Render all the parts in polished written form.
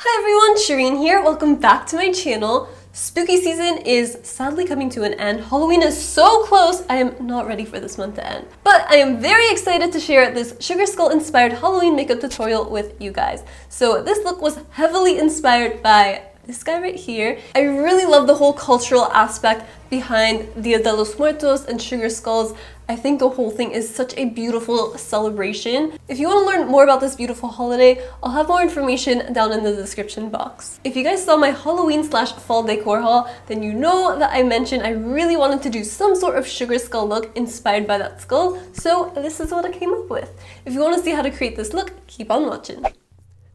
Hi everyone, Shirin here. Welcome back to my channel. Spooky season is sadly coming to an end. Halloween is so close, I am not ready for this month to end. But I am very excited to share this sugar skull inspired Halloween makeup tutorial with you guys. So this look was heavily inspired by this guy right here. I really love the whole cultural aspect behind Dia de los Muertos and sugar skulls. I think the whole thing is such a beautiful celebration. If you want to learn more about this beautiful holiday, I'll have more information down in the description box. If you guys saw my Halloween/fall decor haul, then you know that I mentioned I really wanted to do some sort of sugar skull look inspired by that skull, so this is what I came up with. If you want to see how to create this look, keep on watching.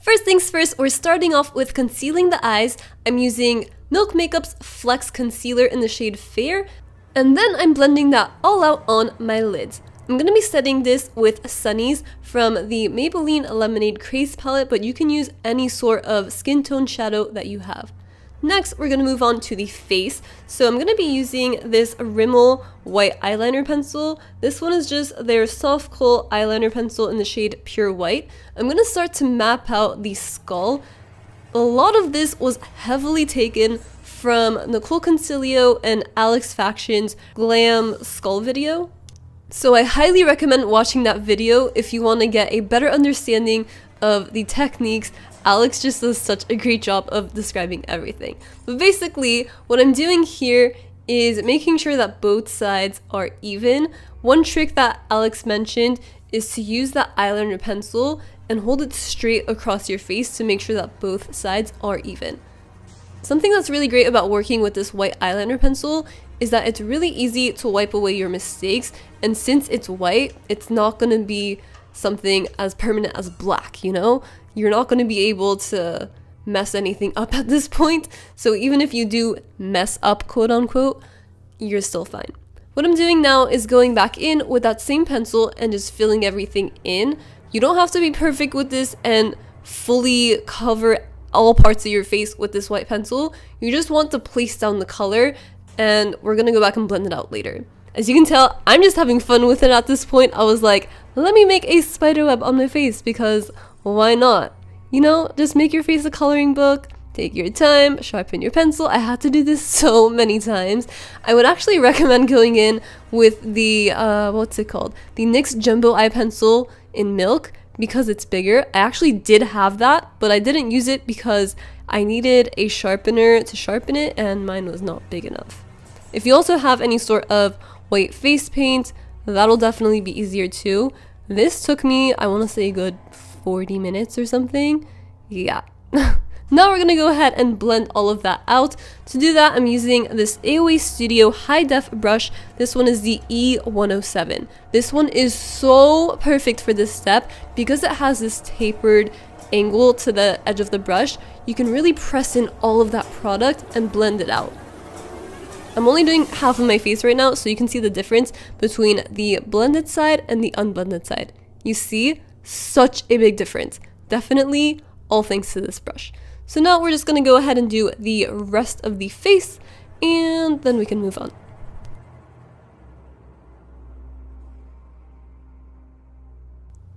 First things first, we're starting off with concealing the eyes. I'm using Milk Makeup's Flex Concealer in the shade Fair, and then I'm blending that all out on my lids. I'm going to be setting this with Sunnies from the Maybelline Lemonade Craze palette, but you can use any sort of skin tone shadow that you have. Next, we're going to move on to the face. So I'm going to be using this Rimmel white eyeliner pencil. This one is just their soft kohl eyeliner pencil in the shade Pure White. I'm going to start to map out the skull. A lot of this was heavily taken from Nicole Concilio and Alex Faction's Glam skull video. So I highly recommend watching that video if you want to get a better understanding of the techniques. Alex just does such a great job of describing everything. But basically, what I'm doing here is making sure that both sides are even. One trick that Alex mentioned is to use that eyeliner pencil and hold it straight across your face to make sure that both sides are even. Something that's really great about working with this white eyeliner pencil is that it's really easy to wipe away your mistakes, and since it's white, it's not going to be something as permanent as black, you know? You're not going to be able to mess anything up at this point, so even if you do mess up, quote unquote, you're still fine. What I'm doing now is going back in with that same pencil and just filling everything in. You don't have to be perfect with this and fully cover all parts of your face with this white pencil. You just want to place down the color, and we're gonna go back and blend it out later. As you can tell, I'm just having fun with it at this point. I was like, let me make a spider web on my face because why not? You know, just make your face a coloring book, take your time, sharpen your pencil. I had to do this so many times. I would actually recommend going in with the, what's it called? The NYX Jumbo Eye Pencil in Milk, because it's bigger. I actually did have that, but I didn't use it because I needed a sharpener to sharpen it and mine was not big enough. If you also have any sort of white face paint, that'll definitely be easier too. This took me, I want to say a good 40 minutes or something. Yeah. Now we're gonna go ahead and blend all of that out. To do that, I'm using this AOA Studio High Def brush. This one is the E107. This one is so perfect for this step because it has this tapered angle to the edge of the brush. You can really press in all of that product and blend it out. I'm only doing half of my face right now, so you can see the difference between the blended side and the unblended side. You see? Such a big difference. Definitely all thanks to this brush. So now we're just going to go ahead and do the rest of the face, and then we can move on.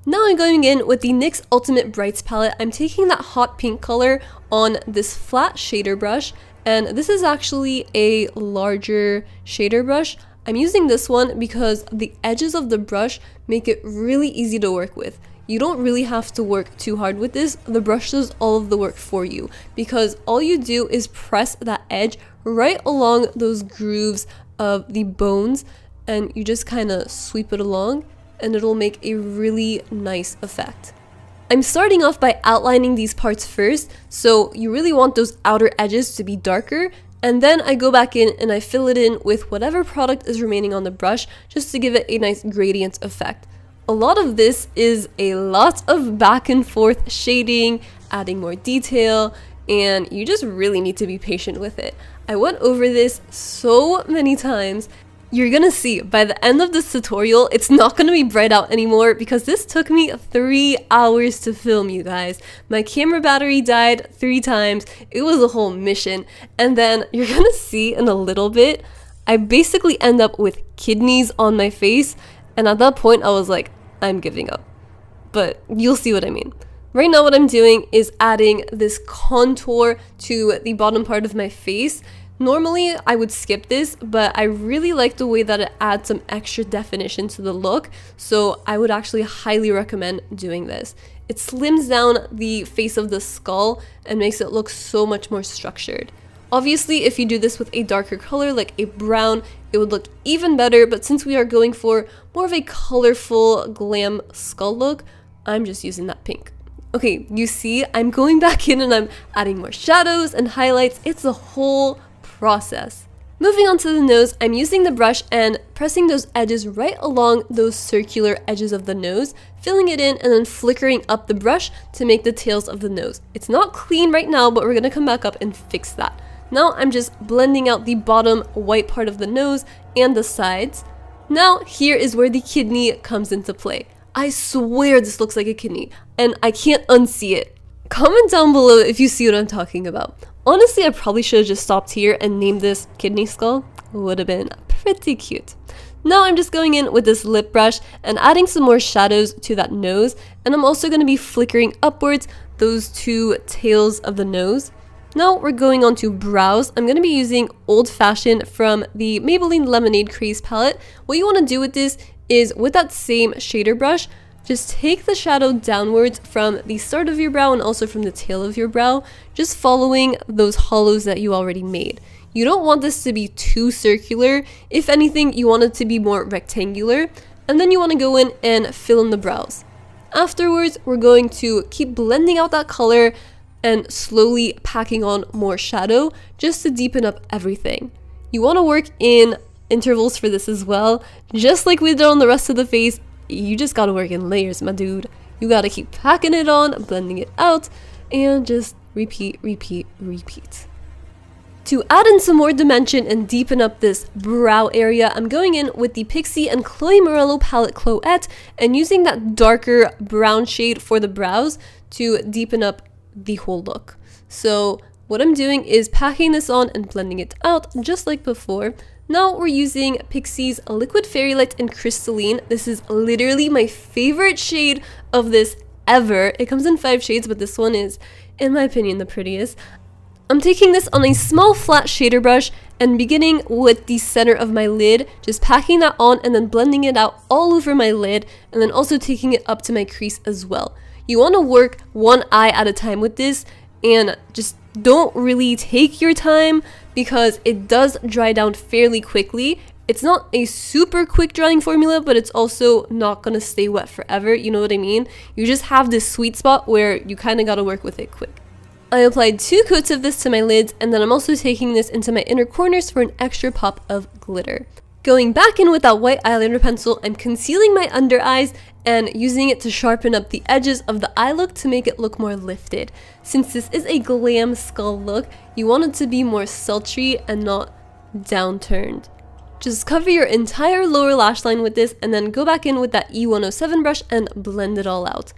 Now I'm going in with the NYX Ultimate Brights palette. I'm taking that hot pink color on this flat shader brush, and this is actually a larger shader brush. I'm using this one because the edges of the brush make it really easy to work with. You don't really have to work too hard with this. The brush does all of the work for you because all you do is press that edge right along those grooves of the bones, and you just kind of sweep it along and it'll make a really nice effect. I'm starting off by outlining these parts first, so you really want those outer edges to be darker, and then I go back in and I fill it in with whatever product is remaining on the brush just to give it a nice gradient effect. A lot of this is a lot of back and forth shading, adding more detail, and you just really need to be patient with it. I went over this so many times. You're gonna see by the end of this tutorial, it's not gonna be bright out anymore because this took me 3 hours to film, you guys. My camera battery died 3 times. It was a whole mission. And then you're gonna see in a little bit, I basically end up with kidneys on my face. And at that point, I was like, I'm giving up. But you'll see what I mean. Right now what I'm doing is adding this contour to the bottom part of my face. Normally I would skip this, but I really like the way that it adds some extra definition to the look, so I would actually highly recommend doing this. It slims down the face of the skull and makes it look so much more structured. Obviously, if you do this with a darker color like a brown, it would look even better, but since we are going for more of a colorful glam skull look, I'm just using that pink. Okay, you see, I'm going back in and I'm adding more shadows and highlights. It's a whole process. Moving on to the nose, I'm using the brush and pressing those edges right along those circular edges of the nose, filling it in and then flickering up the brush to make the tails of the nose. It's not clean right now, but we're gonna come back up and fix that. Now I'm just blending out the bottom white part of the nose and the sides. Now here is where the kidney comes into play. I swear this looks like a kidney, and I can't unsee it. Comment down below if you see what I'm talking about. Honestly, I probably should have just stopped here and named this kidney skull. Would have been pretty cute. Now I'm just going in with this lip brush and adding some more shadows to that nose, and I'm also going to be flickering upwards those two tails of the nose. Now we're going on to brows. I'm going to be using Old Fashioned from the Maybelline Lemonade Crease palette. What you want to do with this is, with that same shader brush, just take the shadow downwards from the start of your brow and also from the tail of your brow, just following those hollows that you already made. You don't want this to be too circular. If anything, you want it to be more rectangular, and then you want to go in and fill in the brows. Afterwards, we're going to keep blending out that color and slowly packing on more shadow just to deepen up everything. You want to work in intervals for this as well. Just like we did on the rest of the face, you just gotta work in layers, my dude. You gotta keep packing it on, blending it out, and just repeat, repeat, repeat. To add in some more dimension and deepen up this brow area, I'm going in with the Pixie and Chloe Morello palette Cloette and using that darker brown shade for the brows to deepen up the whole look. So what I'm doing is packing this on and blending it out just like before. Now we're using Pixie's Liquid Fairy Light in Crystalline. This is literally my favorite shade of this ever. It comes in 5 shades, but this one is, in my opinion, the prettiest. I'm taking this on a small flat shader brush and beginning with the center of my lid, just packing that on and then blending it out all over my lid, and then also taking it up to my crease as well. You want to work one eye at a time with this, and just don't really take your time because it does dry down fairly quickly. It's not a super quick drying formula, but it's also not gonna stay wet forever, you know what I mean? You just have this sweet spot where you kind of gotta work with it quick. I applied 2 coats of this to my lids, and then I'm also taking this into my inner corners for an extra pop of glitter. Going back in with that white eyeliner pencil, I'm concealing my under eyes and using it to sharpen up the edges of the eye look to make it look more lifted. Since this is a glam skull look, you want it to be more sultry and not downturned. Just cover your entire lower lash line with this and then go back in with that E107 brush and blend it all out.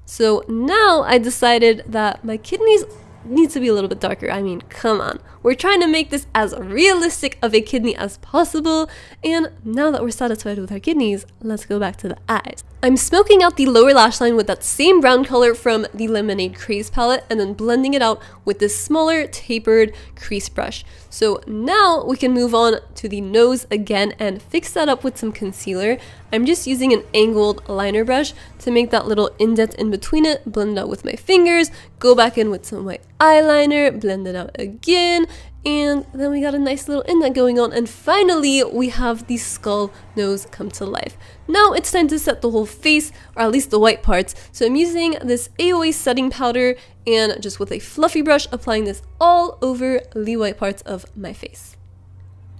So now I decided that my kidneys need to be a little bit darker. I mean, come on. We're trying to make this as realistic of a kidney as possible, and now that we're satisfied with our kidneys, let's go back to the eyes. I'm smoking out the lower lash line with that same brown color from the Lemonade Crease palette and then blending it out with this smaller tapered crease brush. So now we can move on to the nose again and fix that up with some concealer. I'm just using an angled liner brush to make that little indent in between it, blend it out with my fingers, go back in with some white eyeliner, blend it out again, and then we got a nice little indent going on, and finally we have the skull nose come to life. Now it's time to set the whole face, or at least the white parts, so I'm using this AOA setting powder and just with a fluffy brush applying this all over the white parts of my face.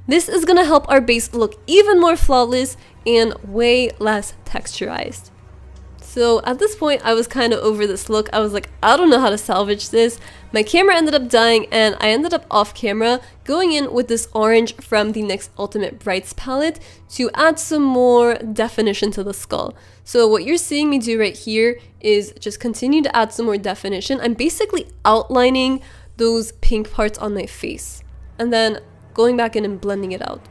This is gonna help our base look even more flawless and way less texturized. So at this point, I was kind of over this look. I was like, I don't know how to salvage this. My camera ended up dying and I ended up off camera going in with this orange from the NYX Ultimate Brights palette to add some more definition to the skull. So what you're seeing me do right here is just continue to add some more definition. I'm basically outlining those pink parts on my face and then going back in and blending it out.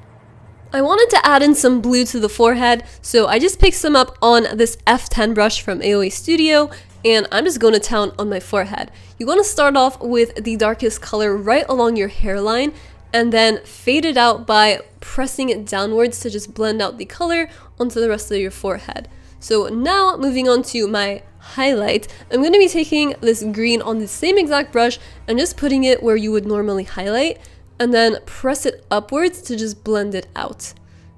I wanted to add in some blue to the forehead, so I just picked some up on this F10 brush from AOA Studio and I'm just going to town on my forehead. You want to start off with the darkest color right along your hairline, and then fade it out by pressing it downwards to just blend out the color onto the rest of your forehead. So now moving on to my highlight, I'm going to be taking this green on the same exact brush and just putting it where you would normally highlight, and then press it upwards to just blend it out.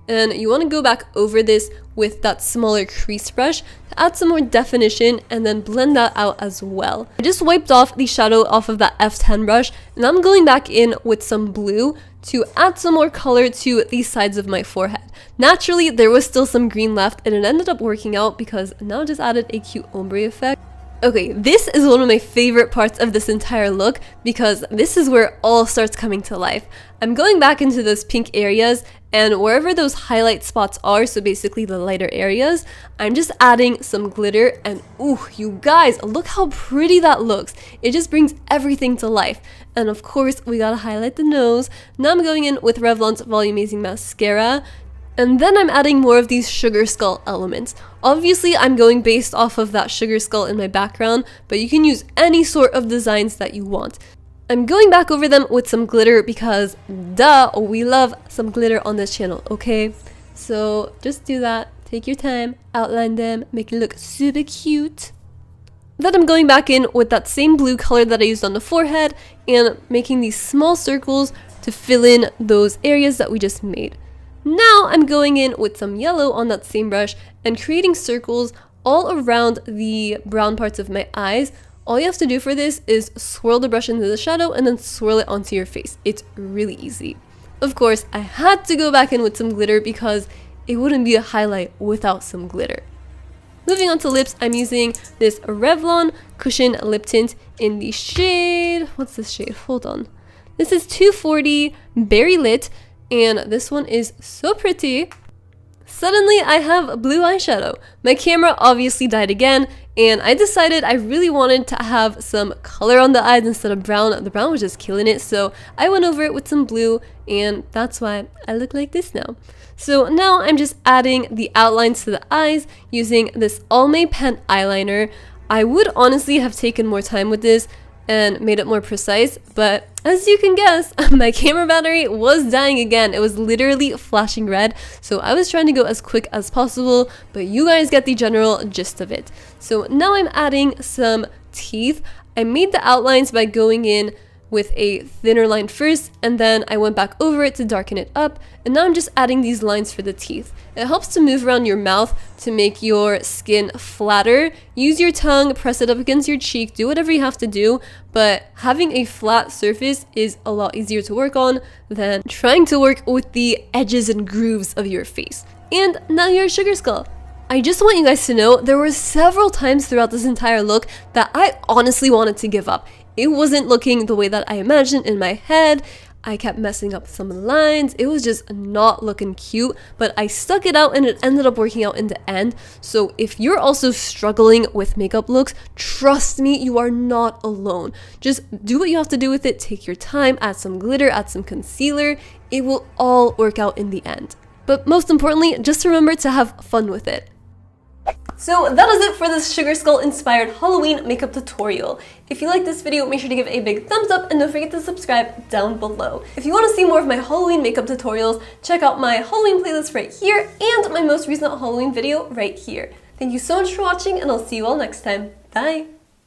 And you want to go back over this with that smaller crease brush to add some more definition and then blend that out as well. I just wiped off the shadow off of that F10 brush, and I'm going back in with some blue to add some more color to the sides of my forehead. Naturally, there was still some green left, and it ended up working out because now I just added a cute ombre effect. Okay, this is one of my favorite parts of this entire look because this is where it all starts coming to life. I'm going back into those pink areas, and wherever those highlight spots are, so basically the lighter areas, I'm just adding some glitter, and ooh, you guys, look how pretty that looks. It just brings everything to life. And of course, we gotta highlight the nose. Now I'm going in with Revlon's Volumizing Mascara, and then I'm adding more of these sugar skull elements. Obviously, I'm going based off of that sugar skull in my background, but you can use any sort of designs that you want. I'm going back over them with some glitter because, duh, we love some glitter on this channel, okay? So just do that, take your time, outline them, make it look super cute. Then I'm going back in with that same blue color that I used on the forehead and making these small circles to fill in those areas that we just made. Now I'm going in with some yellow on that same brush and creating circles all around the brown parts of my eyes. All you have to do for this is swirl the brush into the shadow and then swirl it onto your face. It's really easy. Of course, I had to go back in with some glitter because it wouldn't be a highlight without some glitter. Moving on to lips, I'm using this Revlon Cushion Lip Tint in the shade... What's this shade? Hold on. This is 240 Berry Lit. And this one is so pretty. Suddenly I have blue eyeshadow. My camera obviously died again, and I decided I really wanted to have some color on the eyes instead of brown. The brown was just killing it, so I went over it with some blue, and that's why I look like this now. So now I'm just adding the outlines to the eyes using this Almay pen eyeliner. I would honestly have taken more time with this and made it more precise, but as you can guess, my camera battery was dying again. It was literally flashing red, so I was trying to go as quick as possible, but you guys get the general gist of it. So now I'm adding some teeth. I made the outlines by going in with a thinner line first, and then I went back over it to darken it up, and now I'm just adding these lines for the teeth. It helps to move around your mouth to make your skin flatter. Use your tongue, press it up against your cheek, do whatever you have to do, but having a flat surface is a lot easier to work on than trying to work with the edges and grooves of your face. And now you're a sugar skull. I just want you guys to know there were several times throughout this entire look that I honestly wanted to give up. It wasn't looking the way that I imagined in my head. I kept messing up some of the lines. It was just not looking cute, but I stuck it out and it ended up working out in the end. So if you're also struggling with makeup looks, trust me, you are not alone. Just do what you have to do with it. Take your time, add some glitter, add some concealer. It will all work out in the end. But most importantly, just remember to have fun with it. So that is it for this Sugar Skull inspired Halloween makeup tutorial. If you like this video, make sure to give it a big thumbs up and don't forget to subscribe down below. If you want to see more of my Halloween makeup tutorials, check out my Halloween playlist right here and my most recent Halloween video right here. Thank you so much for watching, and I'll see you all next time. Bye!